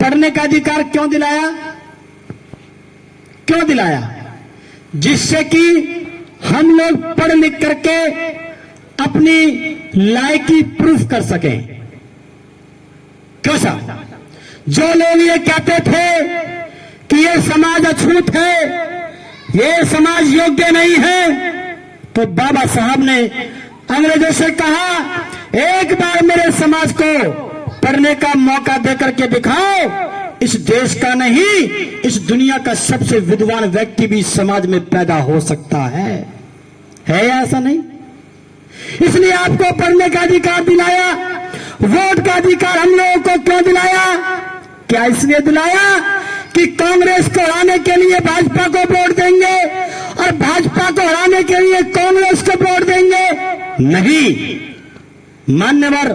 पढ़ने का अधिकार क्यों दिलाया? क्यों दिलाया? जिससे कि हम लोग पढ़ लिख करके अपनी लायकी प्रूफ कर सकें। क्यों साहब? जो लोग ये कहते थे कि ये समाज अछूत है, ये समाज योग्य नहीं है, तो बाबा साहब ने अंग्रेजों से कहा, एक बार मेरे समाज को पढ़ने का मौका देकर के दिखाओ। इस देश का नहीं, इस दुनिया का सबसे विद्वान व्यक्ति भी समाज में पैदा हो सकता है या ऐसा नहीं? इसलिए आपको पढ़ने का अधिकार दिलाया। वोट का अधिकार हम लोगों को क्यों दिलाया? क्या इसलिए दिलाया कि कांग्रेस को हराने के लिए भाजपा को वोट देंगे और भाजपा को हराने के लिए कांग्रेस को वोट देंगे? नहीं, मान्यवर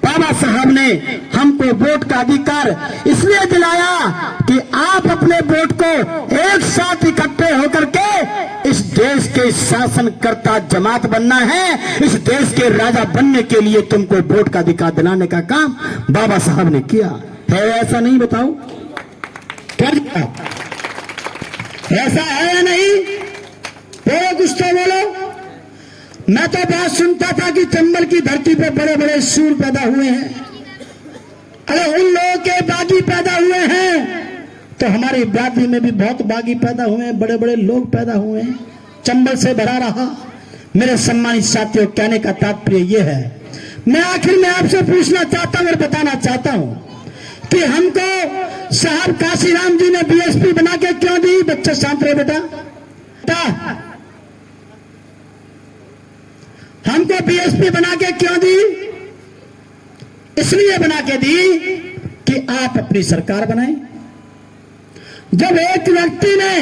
बाबा साहब ने हमको वोट का अधिकार इसलिए दिलाया कि आप अपने वोट को एक साथ इकट्ठे होकर के इस देश के शासनकर्ता जमात बनना है। इस देश के राजा बनने के लिए तुमको वोट का अधिकार दिलाने का काम बाबा साहब ने किया है, ऐसा नहीं? बताओ क्या ऐसा है या नहीं? बोलो, कुछ तो बोलो। मैं तो बात सुनता था कि चंबल की धरती पे बड़े बड़े सूर पैदा हुए हैं। अरे उन लोगों के बागी पैदा हुए हैं तो हमारी बिरादरी में भी बहुत बागी पैदा हुए हैं, बड़े बड़े लोग पैदा हुए हैं। चंबल से भरा रहा। मेरे सम्मानित साथियों, कहने का तात्पर्य यह है, मैं आखिर में आपसे पूछना चाहता हूं और बताना चाहता हूं कि हमको साहब काशीराम जी ने बीएसपी बना के क्यों दी? बच्चे शांत रहे बेटा। हमको बीएसपी बना के क्यों दी? इसलिए बना के दी कि आप अपनी सरकार बनाएं। जब एक व्यक्ति ने